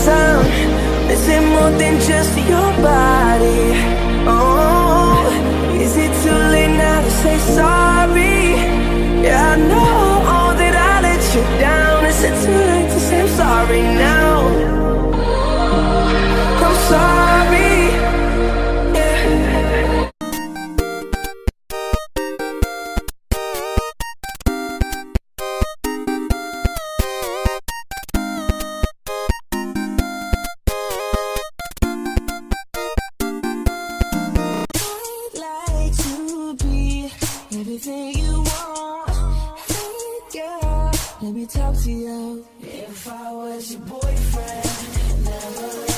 sound. Is it more than just your body? Oh, is it too late now to say sorry? Yeah, I know that I let you down. Is it too late to say I'm sorry now? I'm sorry. Everything you want, hey girl, let me talk to you. If I was your boyfriend, never